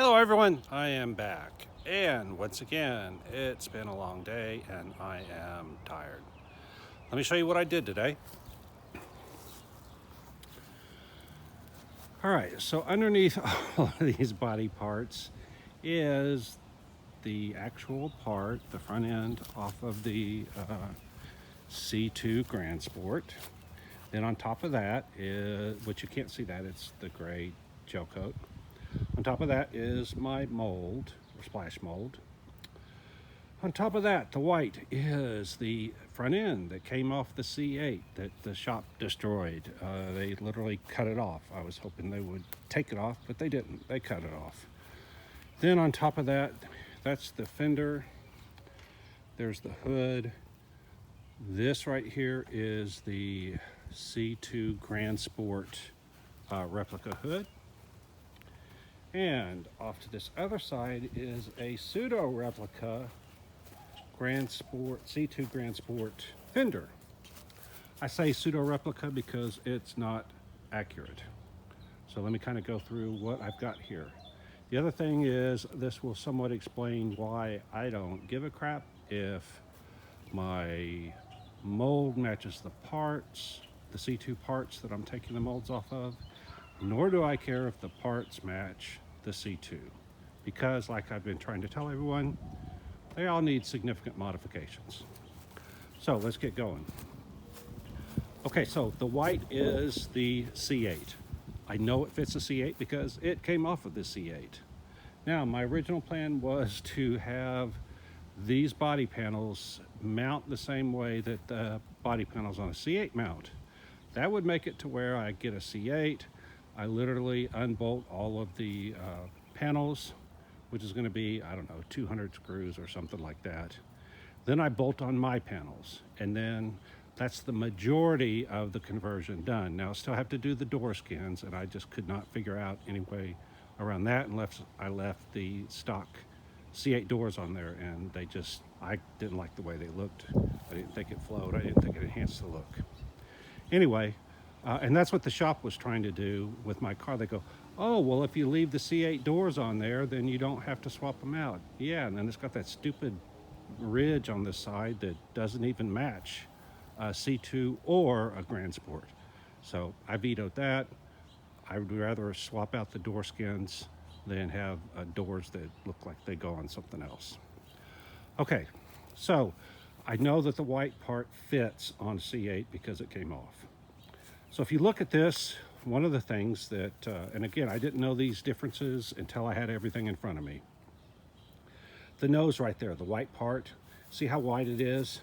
Hello everyone, I am back, and once again it's been a long day and I am tired. Let me show you what I did today. Alright, so underneath all of these body parts is the actual part, the front end off of the C2 Grand Sport. Then on top of that is, which you can't see that, it's the gray gel coat. On top of that is my mold, or splash mold. On top of that, the white is the front end that came off the C8 that the shop destroyed. They literally cut it off. I was hoping they would take it off, but they didn't. They cut it off. Then on top of that, that's the fender. There's the hood. This right here is the C2 Grand Sport replica hood. And off to this other side is a pseudo replica Grand Sport C2 Grand Sport fender. I say pseudo replica because it's not accurate. So let me kind of go through what I've got here. The other thing is this will somewhat explain why I don't give a crap if my mold matches the parts, the C2 parts that I'm taking the molds off of, nor do I care if the parts match the C2, because like I've been trying to tell everyone, they all need significant modifications. So let's get going. Okay, so the white is the C8. I know it fits the C8 because it came off of the C8. Now, my original plan was to have these body panels mount the same way that the body panels on a C8 mount. That would make it to where I get a C8, I literally unbolt all of the panels, which is going to be, I don't know, 200 screws or something like that. Then I bolt on my panels, and then that's the majority of the conversion done. Now I still have to do the door skins, and I just could not figure out any way around that unless I left the stock C8 doors on there, and I didn't like the way they looked. I didn't think it flowed. I didn't think it enhanced the look. Anyway, and that's what the shop was trying to do with my car. They go, oh, well, if you leave the C8 doors on there, then you don't have to swap them out. Yeah, and then it's got that stupid ridge on the side that doesn't even match a C2 or a Grand Sport. So I vetoed that. I would rather swap out the door skins than have doors that look like they go on something else. Okay, so I know that the white part fits on C8 because it came off. So if you look at this, one of the things that, and again, I didn't know these differences until I had everything in front of me. The nose right there, the white part, see how wide it is?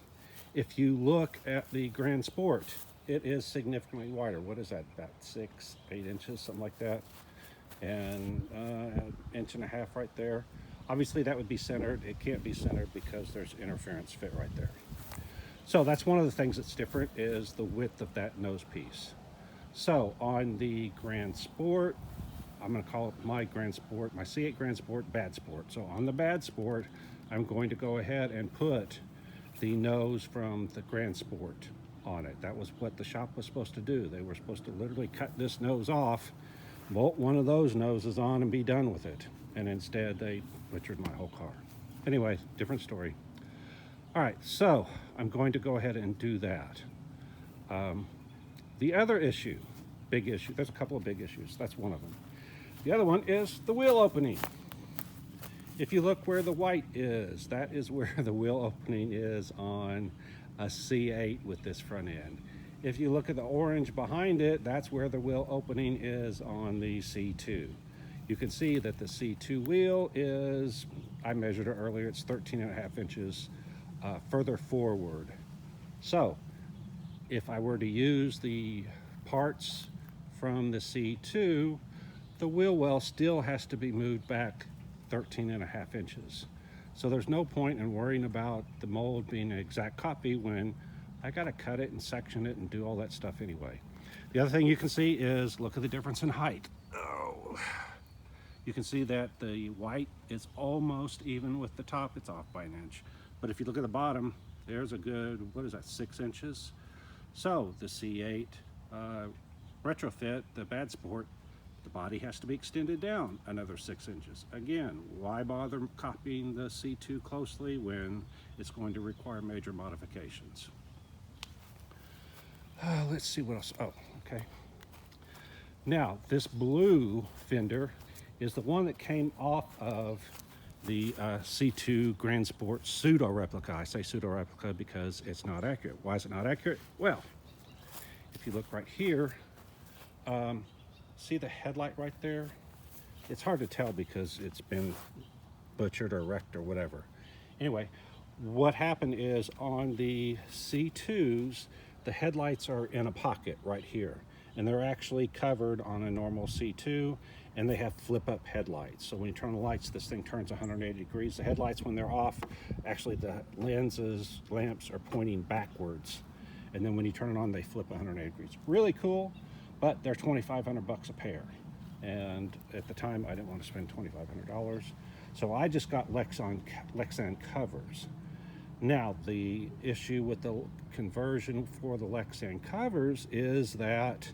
If you look at the Grand Sport, it is significantly wider. What is that, about 6, 8 inches, something like that? And an inch and a half right there. Obviously that would be centered. It can't be centered because there's interference fit right there. So that's one of the things that's different is the width of that nose piece. So on the Grand Sport, I'm going to call it my Grand Sport, my C8 Grand Sport Bad Sport. So on the Bad Sport, I'm going to go ahead and put the nose from the Grand Sport on it. That was what the shop was supposed to do. They were supposed to literally cut this nose off, bolt one of those noses on and be done with it. And instead they butchered my whole car. Anyway, different story. All right, so I'm going to go ahead and do that. The other issue, big issue, there's a couple of big issues. That's one of them. The other one is the wheel opening. If you look where the white is, that is where the wheel opening is on a C8 with this front end. If you look at the orange behind it, that's where the wheel opening is on the C2. You can see that the C2 wheel is, I measured it earlier, it's 13.5 inches further forward. So if I were to use the parts from the C2, the wheel well still has to be moved back 13.5 inches. So there's no point in worrying about the mold being an exact copy when I gotta cut it and section it and do all that stuff anyway. The other thing you can see is, look at the difference in height. Oh. You can see that the white is almost even with the top. It's off by an inch. But if you look at the bottom, there's a good, what is that, 6 inches? So the C8 retrofit, the Bad Sport, The body has to be extended down another 6 inches. Again, why bother copying the C2 closely when it's going to require major modifications? Let's see what else. Oh, okay. Now, this blue fender is the one that came off of the C2 Grand Sport pseudo replica. I say pseudo replica because it's not accurate. Why is it not accurate? Well, if you look right here, see the headlight right there? It's hard to tell because it's been butchered or wrecked or whatever. Anyway, what happened is on the C2s, the headlights are in a pocket right here, and they're actually covered on a normal C2, and they have flip-up headlights. So when you turn the lights, this thing turns 180 degrees. The headlights, when they're off, actually the lamps are pointing backwards, and then when you turn it on, they flip 180 degrees. Really cool, but they're $2,500 a pair, and at the time I didn't want to spend $2,500, so I just got Lexan covers. Now, the issue with the conversion for the Lexan covers is that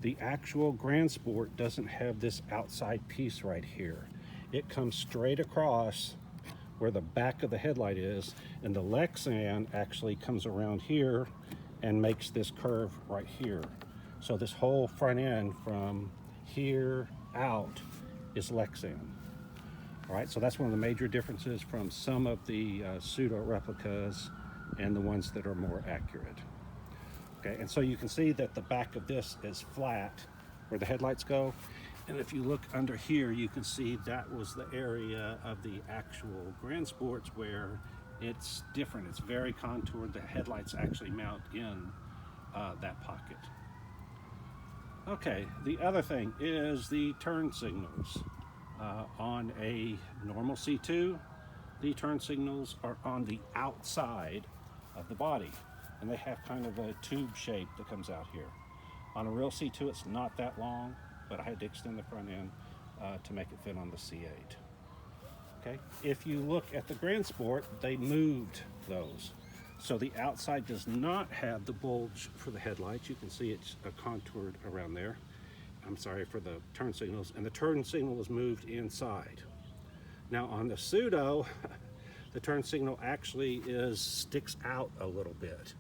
the actual Grand Sport doesn't have this outside piece right here. It comes straight across where the back of the headlight is, and the Lexan actually comes around here and makes this curve right here. So this whole front end from here out is Lexan. All right, so that's one of the major differences from some of the pseudo replicas and the ones that are more accurate. Okay, and so you can see that the back of this is flat where the headlights go. And if you look under here, you can see that was the area of the actual Grand Sports where it's different. It's very contoured. The headlights actually mount in that pocket. Okay, the other thing is the turn signals. On a normal C2, the turn signals are on the outside of the body, and they have kind of a tube shape that comes out here. On a real C2, it's not that long, but I had to extend the front end to make it fit on the C8. Okay, if you look at the Grand Sport, they moved those. So the outside does not have the bulge for the headlights. You can see it's contoured around there. I'm sorry, for the turn signals, and the turn signal is moved inside. Now on the pseudo, the turn signal actually sticks out a little bit.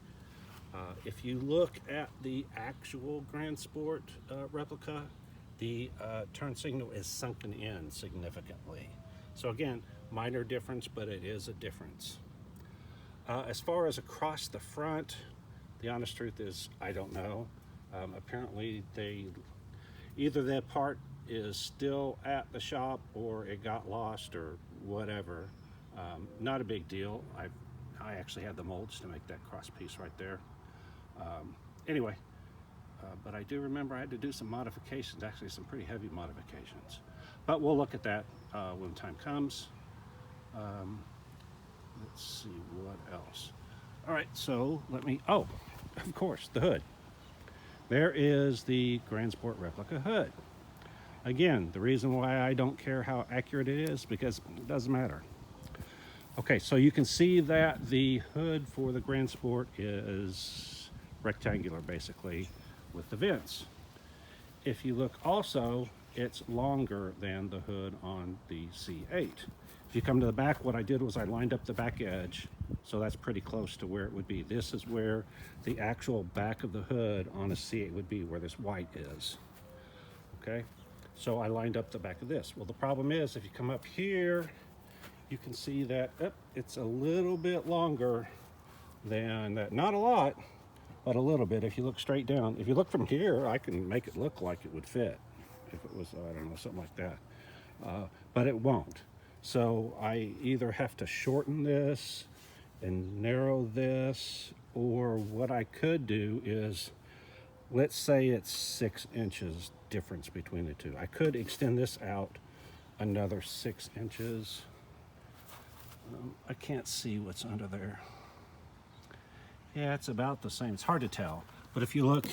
If you look at the actual Grand Sport replica, the turn signal is sunken in significantly. So again, minor difference, but it is a difference. As far as across the front, the honest truth is I don't know. Apparently either that part is still at the shop or it got lost or whatever. Not a big deal. I actually had the molds to make that cross piece right there. Anyway, but I do remember I had to do some modifications, actually some pretty heavy modifications. But we'll look at that when the time comes. Let's see what else. All right, so oh, of course, the hood. There is the Grand Sport replica hood. Again, the reason why I don't care how accurate it is, because it doesn't matter. Okay, so you can see that the hood for the Grand Sport is rectangular, basically, with the vents. If you look also, it's longer than the hood on the C8. If you come to the back, what I did was I lined up the back edge, so that's pretty close to where it would be. This is where the actual back of the hood on a C8 would be, where this white is. Okay, so I lined up the back of this. Well, the problem is, if you come up here, you can see that it's a little bit longer than that. Not a lot, but a little bit. If you look straight down, if you look from here, I can make it look like it would fit. If it was, I don't know, something like that. But it won't. So I either have to shorten this and narrow this, or what I could do is, let's say it's 6 inches difference between the two. I could extend this out another 6 inches. I can't see what's under there. Yeah, it's about the same. It's hard to tell. But if you look,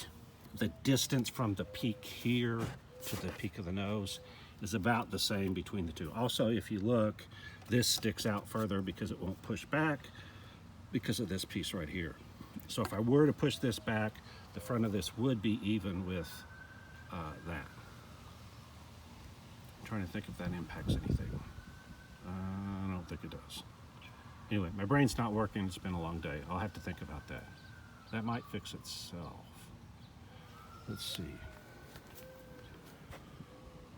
the distance from the peak here to the peak of the nose is about the same between the two. Also, if you look, this sticks out further because it won't push back because of this piece right here. So if I were to push this back, the front of this would be even with that. trying to think if that impacts anything. I don't think it does. Anyway, my brain's not working. It's been a long day. I'll have to think about that. That might fix itself. Let's see.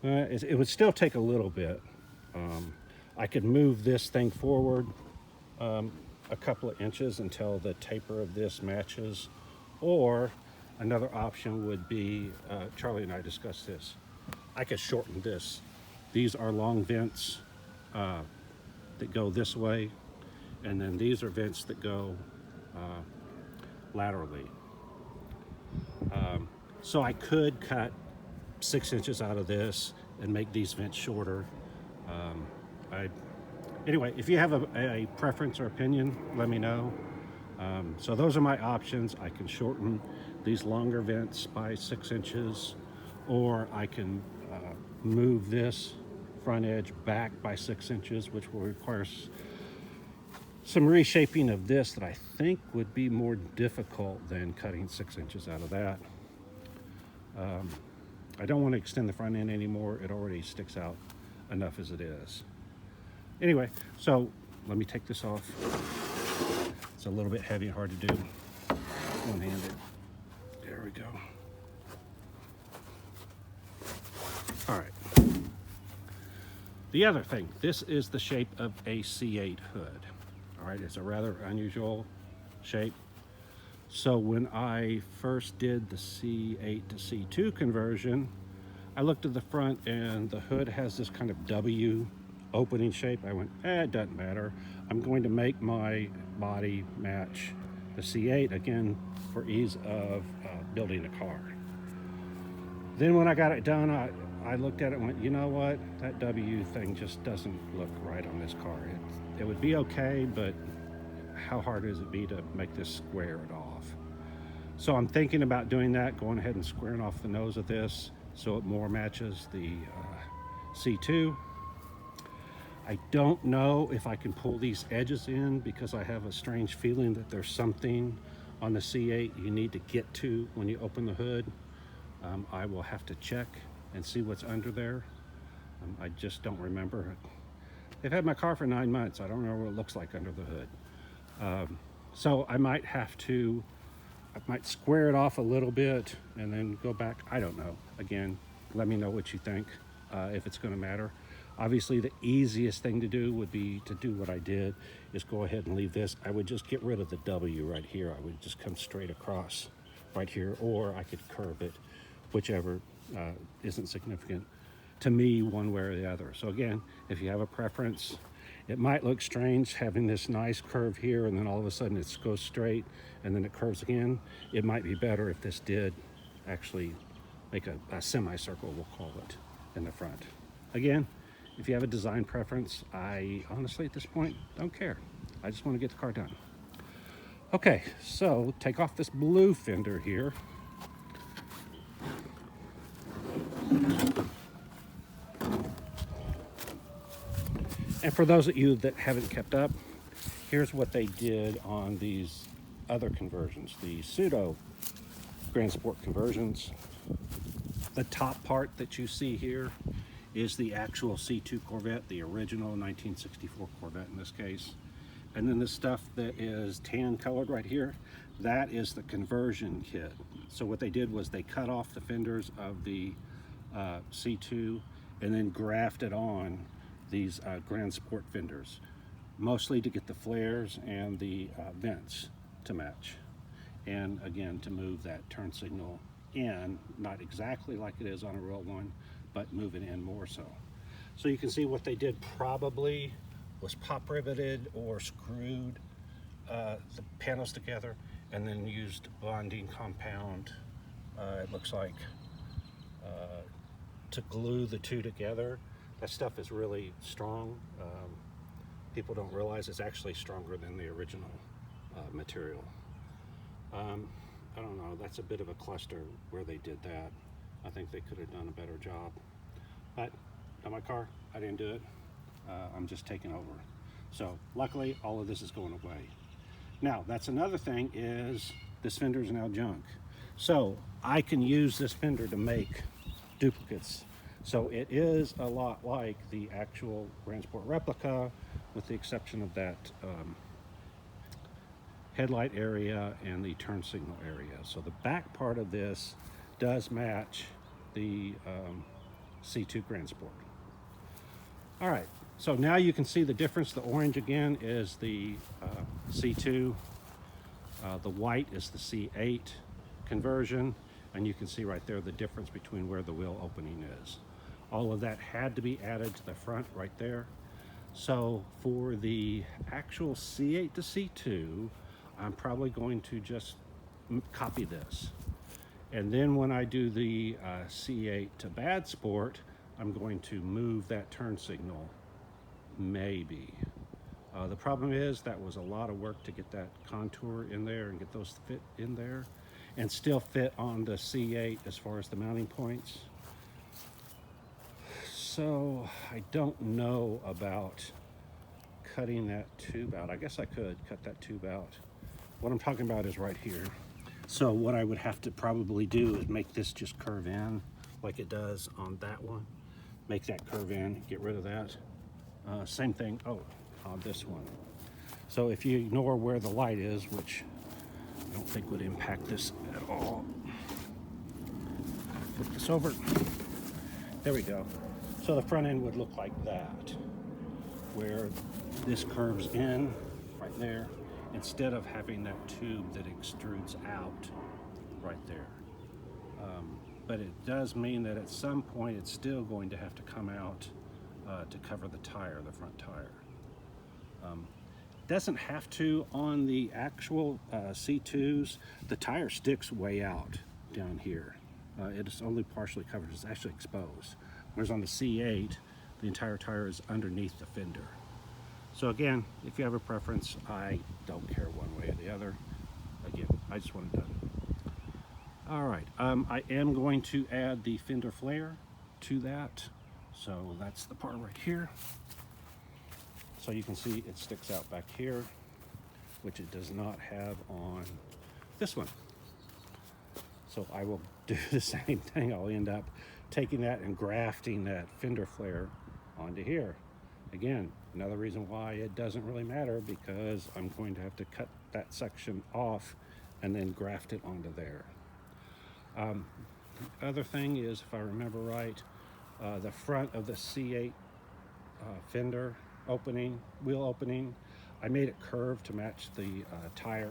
It would still take a little bit. I could move this thing forward a couple of inches until the taper of this matches, or another option would be, Charlie and I discussed this, I could shorten this. These are long vents that go this way, and then these are vents that go laterally. So I could cut 6 inches out of this and make these vents shorter. Anyway, if you have a preference or opinion, let me know. So those are my options. I can shorten these longer vents by 6 inches, or I can move this front edge back by 6 inches, which will require some reshaping of this that I think would be more difficult than cutting 6 inches out of that. I don't want to extend the front end anymore. It already sticks out enough as it is. Anyway, so let me take this off. It's a little bit heavy and hard to do one-handed. There we go. All right. The other thing, this is the shape of a C8 hood. All right, it's a rather unusual shape. So when I first did the C8 to C2 conversion, I looked at the front and the hood has this kind of W opening shape. I went, it doesn't matter. I'm going to make my body match the C8 again for ease of building a car. Then when I got it done, I looked at it and went, you know what? That W thing just doesn't look right on this car. It would be okay, but how hard is it be to make this square it off? So I'm thinking about doing that, going ahead and squaring off the nose of this so it more matches the C2. I don't know if I can pull these edges in because I have a strange feeling that there's something on the C8 you need to get to when you open the hood. I will have to check and see what's under there. I just don't remember. They've had my car for 9 months. I don't know what it looks like under the hood. So I might square it off a little bit and then go back. I don't know. Again, let me know what you think, if it's going to matter. Obviously, the easiest thing to do would be to do what I did, is go ahead and leave this. I would just get rid of the W right here. I would just come straight across right here, or I could curve it, whichever isn't significant to me one way or the other. So again, if you have a preference, it might look strange having this nice curve here and then all of a sudden it goes straight and then it curves again. It might be better if this did actually make a semicircle, we'll call it, in the front. Again, if you have a design preference, I honestly at this point don't care. I just want to get the car done. Okay, so take off this blue fender here. And for those of you that haven't kept up, here's what they did on these other conversions, the pseudo Grand Sport conversions. The top part that you see here is the actual C2 Corvette, the original 1964 Corvette in this case. And then the stuff that is tan colored right here, that is the conversion kit. So what they did was they cut off the fenders of the C2 and then grafted on these Grand Sport fenders, mostly to get the flares and the vents to match. And again, to move that turn signal in, not exactly like it is on a real one, but move it in more so. So you can see what they did probably was pop riveted or screwed the panels together and then used bonding compound, it looks like, to glue the two together. That stuff is really strong. People don't realize it's actually stronger than the original material. I don't know, that's a bit of a cluster where they did that. I think they could have done a better job. But on my car, I didn't do it. I'm just taking over. So luckily, all of this is going away. Now, that's another thing, is this fender is now junk. So I can use this fender to make duplicates. So it is a lot like the actual Grand Sport replica, with the exception of that headlight area and the turn signal area. So the back part of this does match the C2 Grand Sport. All right, so now you can see the difference. The orange again is the C2, the white is the C8 conversion, and you can see right there the difference between where the wheel opening is. All of that had to be added to the front right there. So for the actual C8 to C2, I'm probably going to just copy this. And then when I do the C8 to Bad Sport, I'm going to move that turn signal, maybe. The problem is that was a lot of work to get that contour in there and get those fit in there and still fit on the C8 as far as the mounting points. So I don't know about cutting that tube out. I guess I could cut that tube out. What I'm talking about is right here. So what I would have to probably do is make this just curve in like it does on that one. Make that curve in, get rid of that. Same thing, on this one. So if you ignore where the light is, which I don't think would impact this at all. Flip this over. There we go. So the front end would look like that, where this curves in right there, instead of having that tube that extrudes out right there. But it does mean that at some point it's still going to have to come out to cover the tire, the front tire. Doesn't have to on the actual C2s. The tire sticks way out down here. It is only partially covered, it's actually exposed. Whereas on the C8, the entire tire is underneath the fender. So again, if you have a preference, I don't care one way or the other. Again, I just want it done. All right, I am going to add the fender flare to that. So that's the part right here. So you can see it sticks out back here, which it does not have on this one. So I will do the same thing. I'll end up taking that and grafting that fender flare onto here. Again, another reason why it doesn't really matter, because I'm going to have to cut that section off and then graft it onto there. The other thing is, if I remember right, the front of the C8 fender opening, wheel opening, I made it curved to match the tire,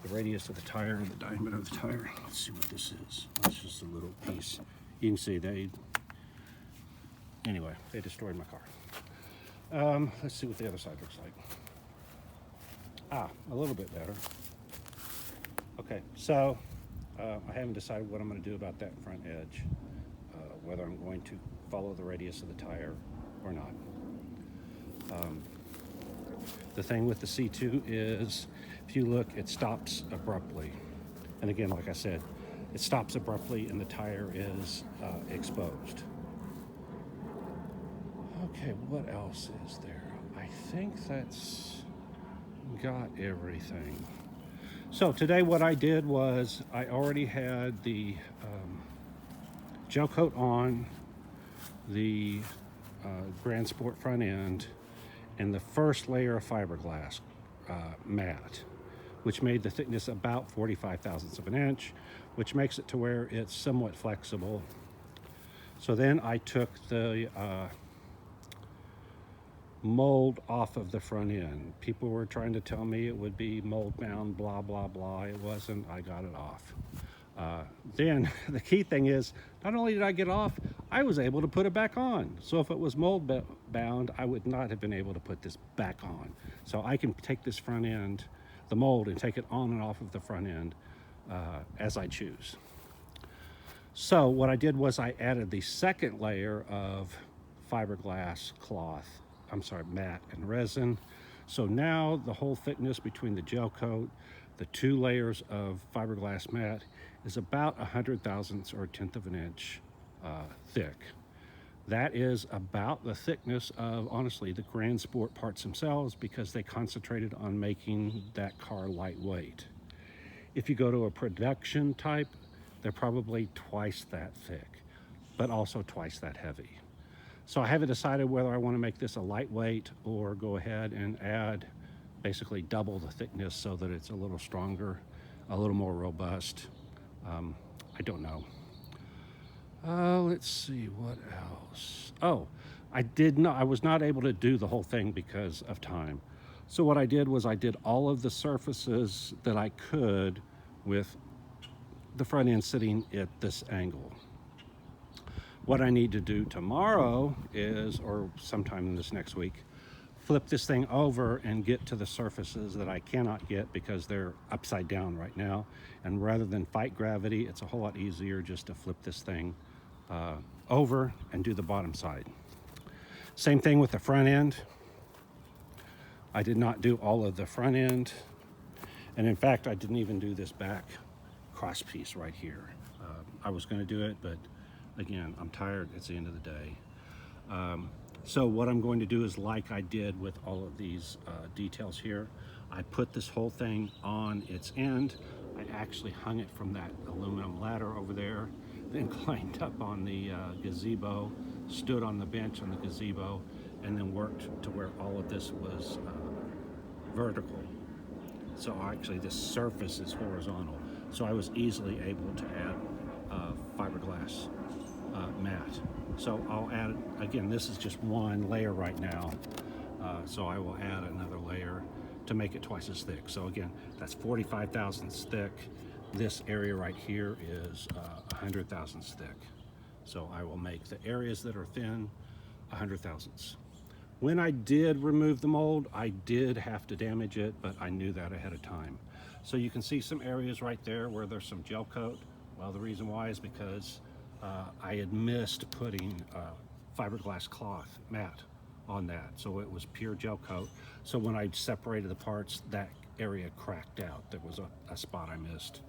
the radius of the tire and the diameter of the tire. Let's see what this is. It's just a little piece. You can see anyway, they destroyed my car. Let's see what the other side looks like. A little bit better. Okay, so I haven't decided what I'm going to do about that front edge, whether I'm going to follow the radius of the tire or not. The thing with the C2 is, if you look, it stops abruptly. And again, like I said, it stops abruptly and the tire is exposed. Okay, what else is there? I think that's got everything. So today what I did was I already had the gel coat on the Grand Sport front end and the first layer of fiberglass matte, which made the thickness about 45 thousandths of an inch, which makes it to where it's somewhat flexible. So then I took the mold off of the front end. People were trying to tell me it would be mold bound, blah, blah, blah. It wasn't. I got it off. Then the key thing is, not only did I get off, I was able to put it back on. So if it was mold bound, I would not have been able to put this back on. So I can take this front end, the mold, and take it on and off of the front end as I choose. So what I did was I added the second layer of fiberglass cloth, matte and resin. So now the whole thickness between the gel coat, the two layers of fiberglass matte, is about 100 thousandths or a tenth of an inch thick. That is about the thickness of, honestly, the Grand Sport parts themselves, because they concentrated on making that car lightweight. If you go to a production type, they're probably twice that thick. but also twice that heavy. So I haven't decided whether I want to make this a lightweight or go ahead and add basically double the thickness so that it's a little stronger, a little more robust. I don't know. Let's see what else. Oh, I was not able to do the whole thing because of time. So what I did was I did all of the surfaces that I could with the front end sitting at this angle. What I need to do tomorrow is, or sometime in this next week, flip this thing over and get to the surfaces that I cannot get because they're upside down right now. And rather than fight gravity, it's a whole lot easier just to flip this thing over and do the bottom side. Same thing with the front end. I did not do all of the front end. And in fact, I didn't even do this back cross piece right here. I was going to do it, but again, I'm tired. It's the end of the day. So what I'm going to do is, like I did with all of these details here, I put this whole thing on its end. I actually hung it from that aluminum ladder over there, then climbed up on the gazebo, stood on the bench on the gazebo, and then worked to where all of this was vertical. So actually this surface is horizontal. So I was easily able to add fiberglass mat. So I'll add, again, this is just one layer right now. So I will add another layer to make it twice as thick. So again, that's 45 thousandths thick. This area right here is 100 thousandths thick. So I will make the areas that are thin 100 thousandths. When I did remove the mold, I did have to damage it, but I knew that ahead of time. So you can see some areas right there where there's some gel coat. Well, the reason why is because I had missed putting fiberglass cloth mat on that. So it was pure gel coat. So when I separated the parts, that area cracked out. There was a spot I missed.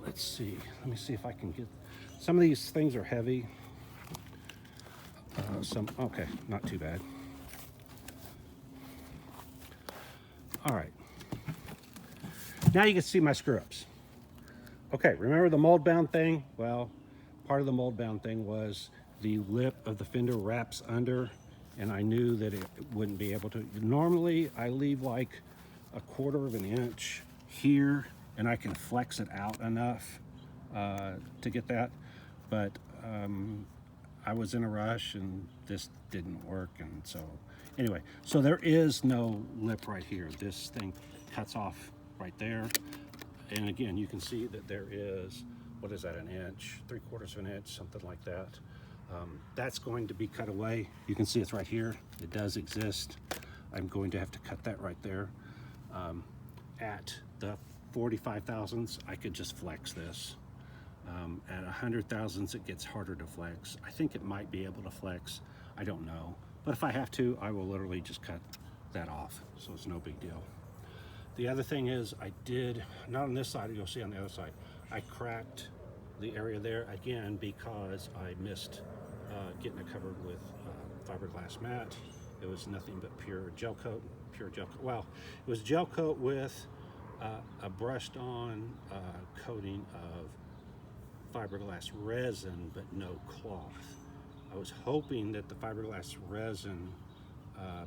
Let's see, let me see if I can get, some of these things are heavy. Okay, not too bad. All right. Now you can see my screw-ups. Okay, remember the mold bound thing? Well, part of the mold bound thing was the lip of the fender wraps under, and I knew that it wouldn't be able to. Normally, I leave like 1/4 of an inch here, and I can flex it out enough to get that, but I was in a rush and this didn't work, and so anyway, so there is no lip right here. This thing cuts off right there, and again, you can see that there is, what is that, an inch, 3/4 of an inch, something like that. That's going to be cut away. You can see it's right here. It does exist. I'm going to have to cut that right there. At the 45 thousandths, I could just flex this. At 100 thousandths, it gets harder to flex. I think it might be able to flex. I don't know. But if I have to, I will literally just cut that off. So it's no big deal. The other thing is I did, not on this side, you'll see on the other side, I cracked the area there again because I missed getting it covered with fiberglass mat. It was nothing but pure gel coat, well, it was gel coat with a brushed on coating of fiberglass resin, but no cloth. I was hoping that the fiberglass resin,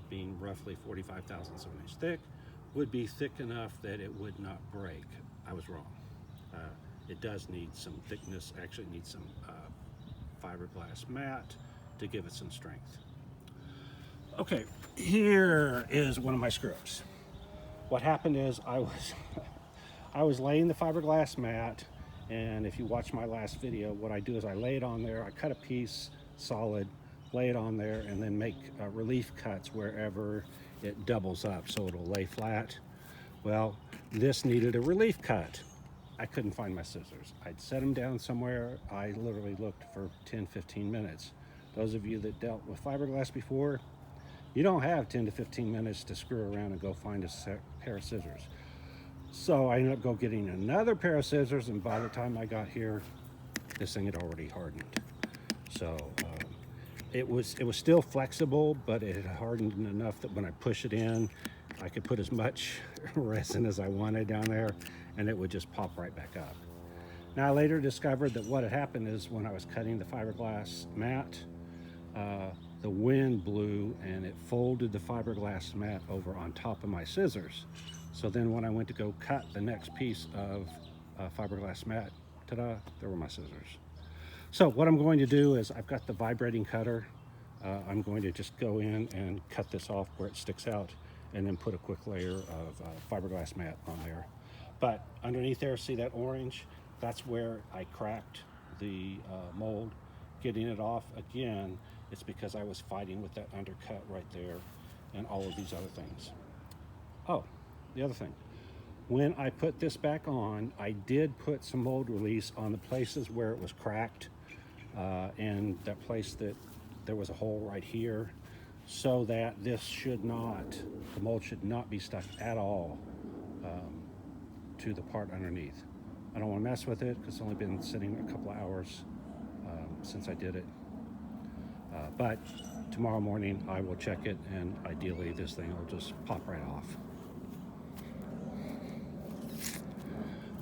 being roughly 45 thousandths of an inch thick, would be thick enough that it would not break. I was wrong. It does need some thickness, actually needs some fiberglass mat to give it some strength. Okay, here is one of my screw-ups. What happened is I was laying the fiberglass mat, and if you watch my last video, what I do is I lay it on there, I cut a piece solid, lay it on there, and then make relief cuts wherever it doubles up so it'll lay flat. Well, this needed a relief cut. I couldn't find my scissors. I'd set them down somewhere. I literally looked for 10-15 minutes. Those of you that dealt with fiberglass before, you don't have 10 to 15 minutes to screw around and go find a pair of scissors. So I ended up getting another pair of scissors, and by the time I got here, this thing had already hardened. So it was still flexible, but it had hardened enough that when I push it in, I could put as much resin as I wanted down there, and it would just pop right back up. Now I later discovered that what had happened is when I was cutting the fiberglass mat, the wind blew and it folded the fiberglass mat over on top of my scissors. So then when I went to go cut the next piece of fiberglass mat, ta-da, there were my scissors. So what I'm going to do is I've got the vibrating cutter. I'm going to just go in and cut this off where it sticks out and then put a quick layer of fiberglass mat on there. But underneath there, see that orange? That's where I cracked the mold. Getting it off again, it's because I was fighting with that undercut right there and all of these other things. Oh, the other thing. When I put this back on, I did put some mold release on the places where it was cracked and that place that there was a hole right here, so that this should not, the mold should not be stuck at all to the part underneath. I don't want to mess with it because it's only been sitting a couple of hours since I did it. But tomorrow morning I will check it, and ideally this thing will just pop right off.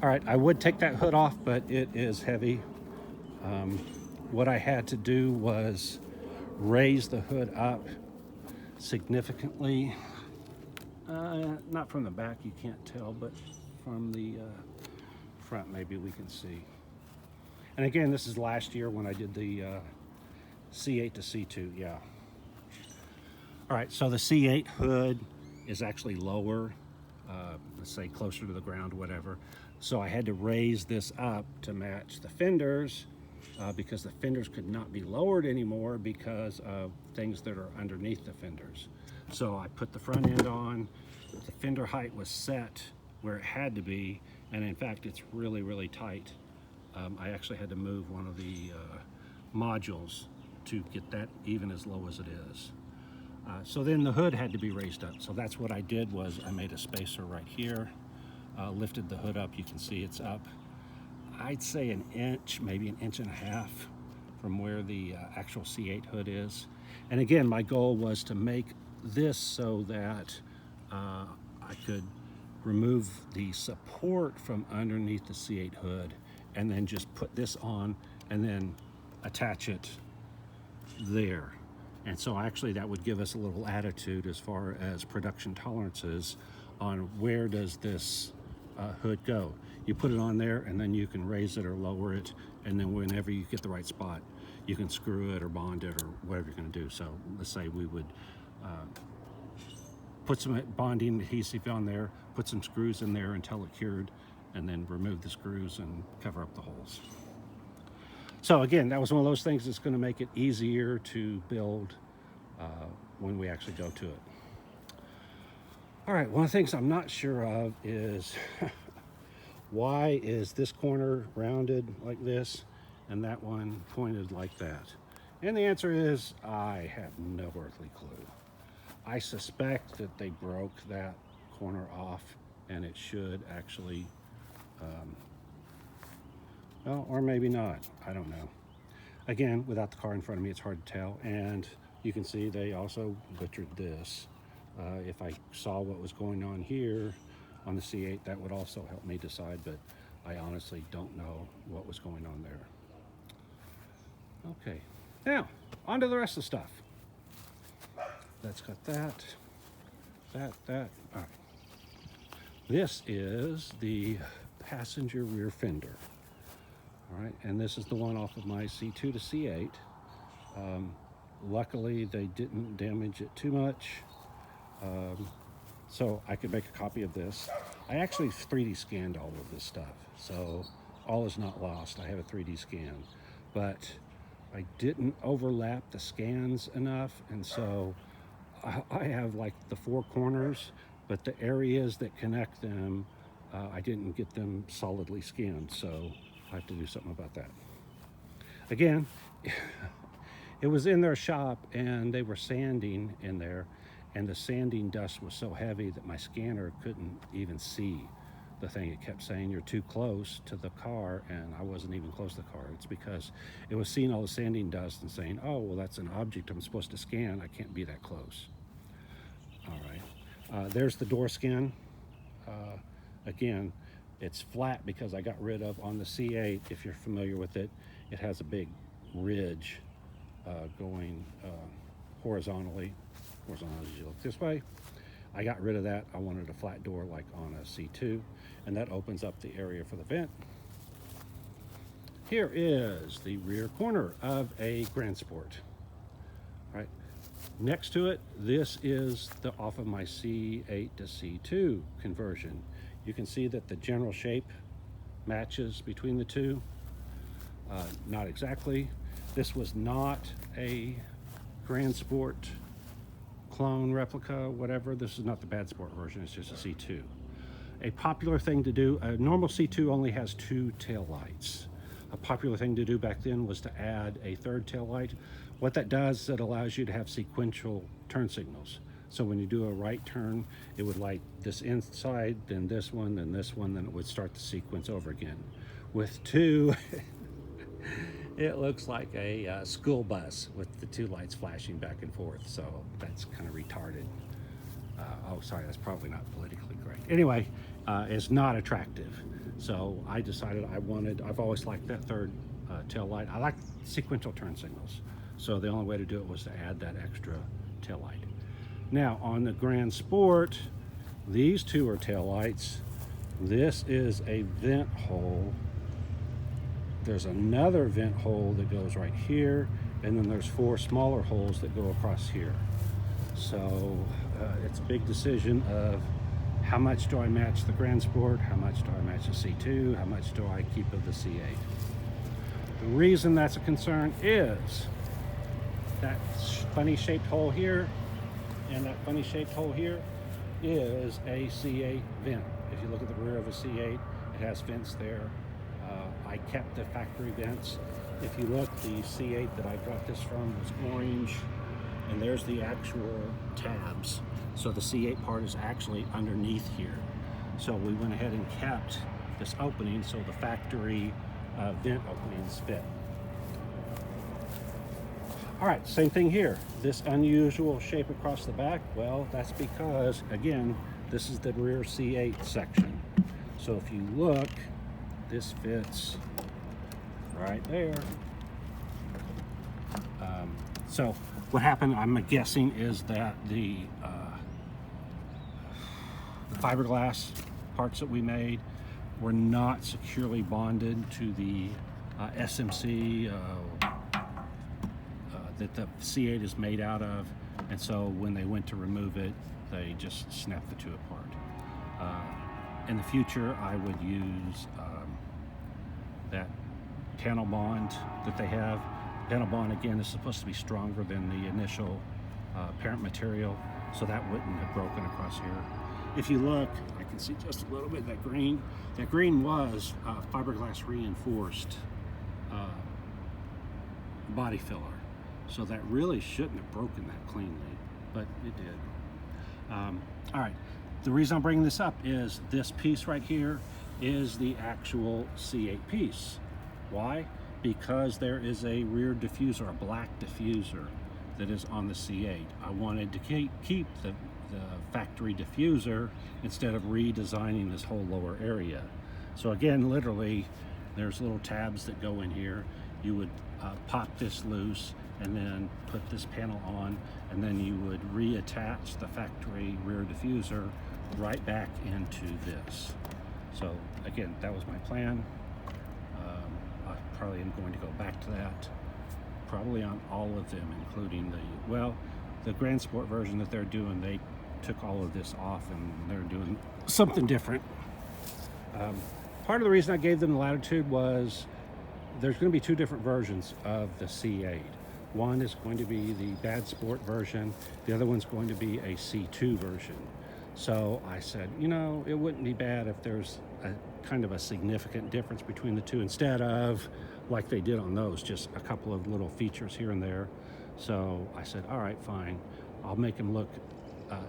All right, I would take that hood off, but it is heavy. What I had to do was raise the hood up significantly. Not from the back, you can't tell, but from the front maybe we can see. And again, this is last year when I did the C8 to C2, yeah. All right, so the C8 hood is actually lower, let's say closer to the ground, whatever. So I had to raise this up to match the fenders because the fenders could not be lowered anymore because of things that are underneath the fenders. So I put the front end on, the fender height was set where it had to be, and in fact it's really, really tight. I actually had to move one of the modules to get that even as low as it is. So then the hood had to be raised up. So that's what I did, was I made a spacer right here, lifted the hood up. You can see it's up, I'd say an inch, maybe an inch and a half from where the actual C8 hood is. And again, my goal was to make this so that I could remove the support from underneath the C8 hood and then just put this on and then attach it there. And so actually that would give us a little attitude as far as production tolerances on where does this hood go. You put it on there and then you can raise it or lower it, and then whenever you get the right spot you can screw it or bond it or whatever you're going to do. So let's say we would put some bonding adhesive on there, put some screws in there until it cured, and then remove the screws and cover up the holes. So again, that was one of those things that's going to make it easier to build when we actually go to it. All right, one of the things I'm not sure of is why is this corner rounded like this and that one pointed like that? And the answer is I have no earthly clue. I suspect that they broke that corner off and it should actually, well, or maybe not, I don't know. Again, without the car in front of me, it's hard to tell. And you can see they also butchered this. If I saw what was going on here on the C8, that would also help me decide, but I honestly don't know what was going on there. Okay, now on to the rest of the stuff. Let's cut that. All right. This is the passenger rear fender. All right, and this is the one off of my C2 to C8. Luckily, they didn't damage it too much, so I could make a copy of this. I actually 3D scanned all of this stuff, so all is not lost. I have a 3D scan, but I didn't overlap the scans enough, and so I have like the four corners, but the areas that connect them, I didn't get them solidly scanned, so I have to do something about that. Again, it was in their shop and they were sanding in there, and the sanding dust was so heavy that my scanner couldn't even see the thing. It kept saying you're too close to the car, and I wasn't even close to the car. It's because it was seeing all the sanding dust and saying, oh, well, that's an object I'm supposed to scan. I can't be that close. All right, there's the door skin. Again, It's flat because I got rid of, on the C8, if you're familiar with it, it has a big ridge going horizontally as you look this way. I got rid of that. I wanted a flat door like on a C2, and that opens up the area for the vent. Here is the rear corner of a Grand Sport. Right next to it, this is the off of my C8 to C2 conversion. You can see that the general shape matches between the two. Not exactly. This was not a Grand Sport clone, replica, whatever. This is not the Bad Sport version, it's just a C2. A popular thing to do, a normal C2 only has 2 tail lights. A popular thing to do back then was to add a third tail light. What that does is it allows you to have sequential turn signals. So when you do a right turn, it would light this inside, then this one, then this one, then it would start the sequence over again. With 2, it looks like a school bus with the 2 lights flashing back and forth. So that's kind of retarded. Oh, sorry, that's probably not politically correct. Anyway, it's not attractive. So I decided I've always liked that third tail light. I like sequential turn signals. So the only way to do it was to add that extra tail light. Now on the Grand Sport, these 2 are tail lights. This is a vent hole. There's another vent hole that goes right here, and then there's 4 smaller holes that go across here. So it's a big decision of how much do I match the Grand Sport, how much do I match the C2, how much do I keep of the C8. The reason that's a concern is that funny shaped hole here and that funny shaped hole here is a C8 vent. If you look at the rear of a C8, it has vents there. I kept the factory vents. If you look, the C8 that I got this from was orange, and there's the actual tabs. So the C8 part is actually underneath here. So we went ahead and kept this opening so the factory vent openings fit. All right, same thing here. This unusual shape across the back, well, that's because, again, this is the rear C8 section. So if you look, this fits right there. So what happened, I'm guessing, is that the fiberglass parts that we made were not securely bonded to the SMC that the C8 is made out of, and so when they went to remove it, they just snapped the 2 apart. In the future, I would use that panel bond that they have. Panel bond, again, is supposed to be stronger than the initial parent material, so that wouldn't have broken across here. If you look, I can see just a little bit of that green. That green was fiberglass reinforced body filler. So that really shouldn't have broken that cleanly, but it did. All right, the reason I'm bringing this up is this piece right here is the actual C8 piece. Why? Because there is a rear diffuser, a black diffuser that is on the C8. I wanted to keep the factory diffuser instead of redesigning this whole lower area. So again, literally, there's little tabs that go in here. You would pop this loose and then put this panel on, and then you would reattach the factory rear diffuser right back into this. So again, that was my plan. I probably am going to go back to that, probably on all of them, including the Grand Sport version that they're doing. They took all of this off and they're doing something different. Part of the reason I gave them the latitude was there's going to be 2 different versions of the C8. One is going to be the Bad Sport version. The other one's going to be a C2 version. So I said, you know, it wouldn't be bad if there's a kind of a significant difference between the 2 instead of like they did on those, just a couple of little features here and there. So I said, all right, fine. I'll make them look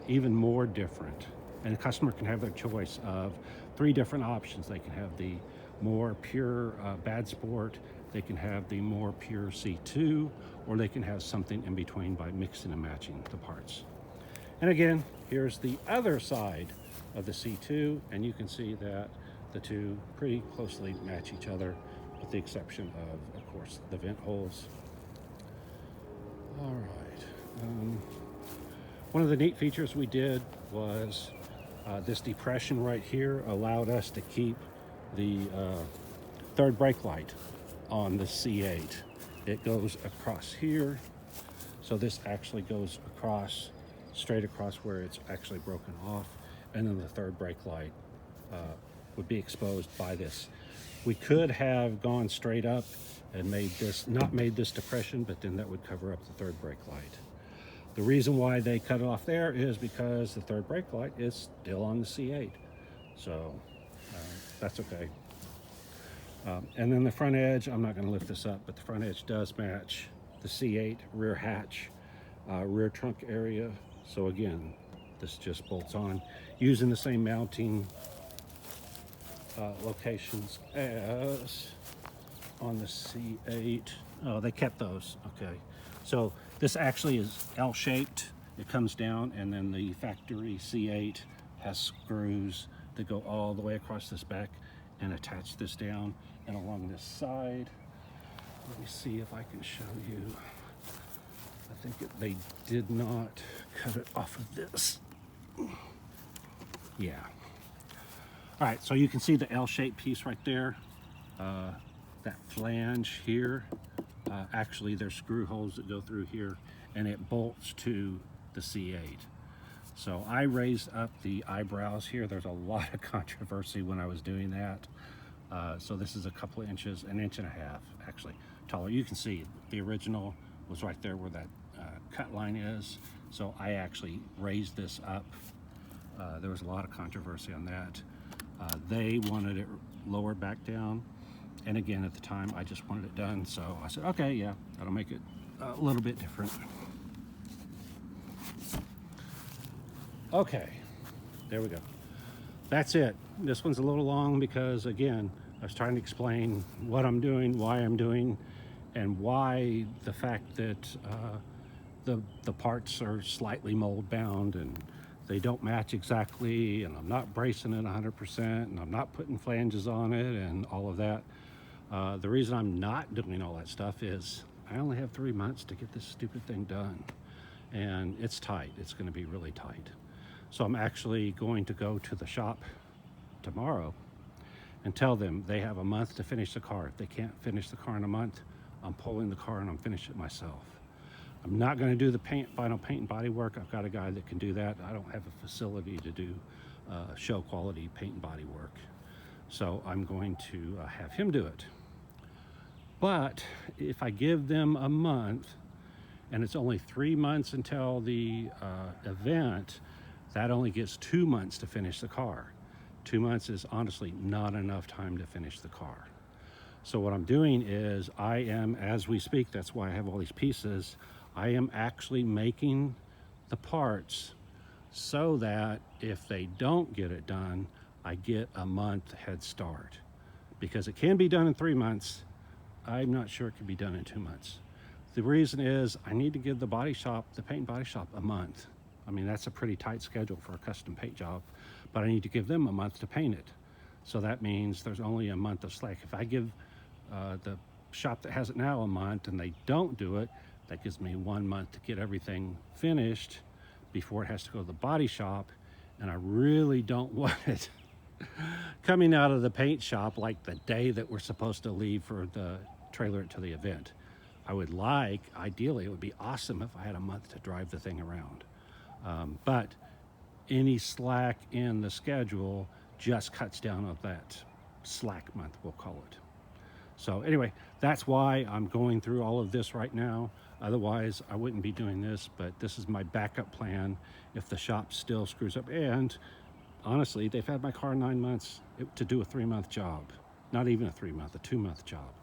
even more different. And the customer can have their choice of 3 different options. They can have the more pure Bad Sport, they can have the more pure C2, or they can have something in between by mixing and matching the parts. And again, here's the other side of the C2, and you can see that The two pretty closely match each other, with the exception of course, the vent holes. All right. One of the neat features we did was this depression right here allowed us to keep the third brake light on the C8. It goes across here, so this actually goes across, straight across where it's actually broken off, and then the third brake light would be exposed by this. We could have gone straight up and not made this depression, but then that would cover up the third brake light. The reason why they cut it off there is because the third brake light is still on the C8. So that's okay. And then the front edge, I'm not going to lift this up, but the front edge does match the C8 rear hatch, rear trunk area. So again, this just bolts on using the same mounting locations as on the C8. Oh, they kept those. Okay. So this actually is L-shaped. It comes down, and then the factory C8 has screws that go all the way across this back and attach this down. And along this side, let me see if I can show you. I think they did not cut it off of this. Yeah. All right, so you can see the L-shaped piece right there. That flange here. Actually, there's screw holes that go through here, and it bolts to the C8. So I raised up the eyebrows here. There's a lot of controversy when I was doing that. So this is a couple of inches, an inch and a half, actually, taller. You can see the original was right there where that cut line is. So I actually raised this up. There was a lot of controversy on that. They wanted it lower back down. And again, at the time, I just wanted it done. So I said, okay, yeah, that'll make it a little bit different. Okay, there we go. That's it. This one's a little long because, again, I was trying to explain what I'm doing, why I'm doing, and why the fact that the parts are slightly mold bound and they don't match exactly, and I'm not bracing it 100%, and I'm not putting flanges on it and all of that. The reason I'm not doing all that stuff is I only have 3 months to get this stupid thing done, and it's tight. It's going to be really tight. So I'm actually going to go to the shop tomorrow and tell them they have a month to finish the car. If they can't finish the car in a month, I'm pulling the car and I'm finishing it myself. I'm not going to do the final paint and body work. I've got a guy that can do that. I don't have a facility to do show quality paint and body work. So I'm going to have him do it. But if I give them a month, and it's only 3 months until the event, that only gets 2 months to finish the car. 2 months is honestly not enough time to finish the car. So what I'm doing is I am, as we speak, that's why I have all these pieces, I am actually making the parts so that if they don't get it done, I get a month head start. Because it can be done in 3 months, I'm not sure it can be done in 2 months. The reason is I need to give the body shop, the paint and body shop, a month. I mean, that's a pretty tight schedule for a custom paint job, but I need to give them a month to paint it. So that means there's only a month of slack. If I give the shop that has it now a month and they don't do it, that gives me 1 month to get everything finished before it has to go to the body shop. And I really don't want it coming out of the paint shop like the day that we're supposed to leave for the trailer to the event. I would like, ideally, it would be awesome if I had a month to drive the thing around. But any slack in the schedule just cuts down on that slack month, we'll call it. So anyway, that's why I'm going through all of this right now. Otherwise, I wouldn't be doing this, but this is my backup plan if the shop still screws up. And honestly, they've had my car 9 months to do a 3-month job. Not even a 3 month, a 2-month job.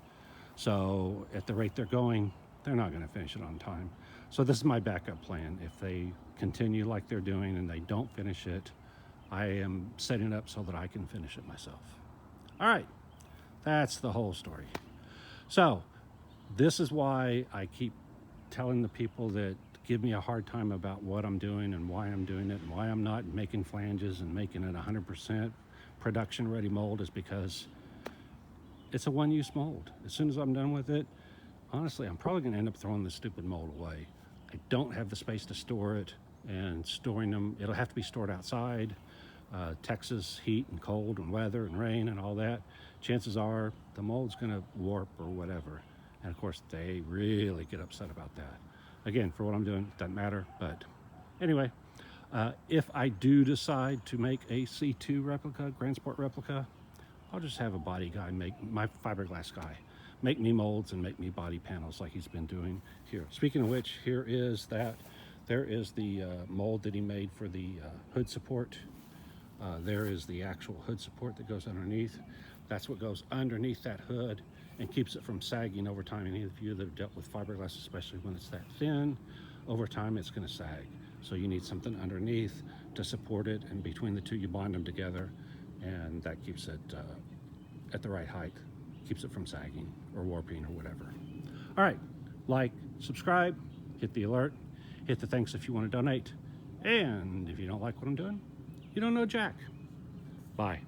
So at the rate they're going, they're not going to finish it on time. So this is my backup plan. If they continue like they're doing and they don't finish it, I am setting it up so that I can finish it myself. All right, that's the whole story. So this is why I keep telling the people that give me a hard time about what I'm doing and why I'm doing it and why I'm not making flanges and making it 100% production ready mold is because it's a one-use mold. As soon as I'm done with it, honestly, I'm probably going to end up throwing this stupid mold away. I don't have the space to store it, and storing them, it'll have to be stored outside. Texas heat and cold and weather and rain and all that, chances are the mold's going to warp or whatever. And of course, they really get upset about that. Again, for what I'm doing, it doesn't matter. But anyway, if I do decide to make a C2 replica, Grand Sport replica, I'll just have a body guy make, my fiberglass guy, make me molds and make me body panels like he's been doing here. Speaking of which, here is that. There is the mold that he made for the hood support. There is the actual hood support that goes underneath. That's what goes underneath that hood and keeps it from sagging over time. Any of you that have dealt with fiberglass, especially when it's that thin, over time it's going to sag. So you need something underneath to support it, and between the two you bond them together, and that keeps it at the right height, keeps it from sagging or warping or whatever. All right, like, subscribe, hit the alert, hit the thanks if you want to donate, and if you don't like what I'm doing, you don't know jack. Bye.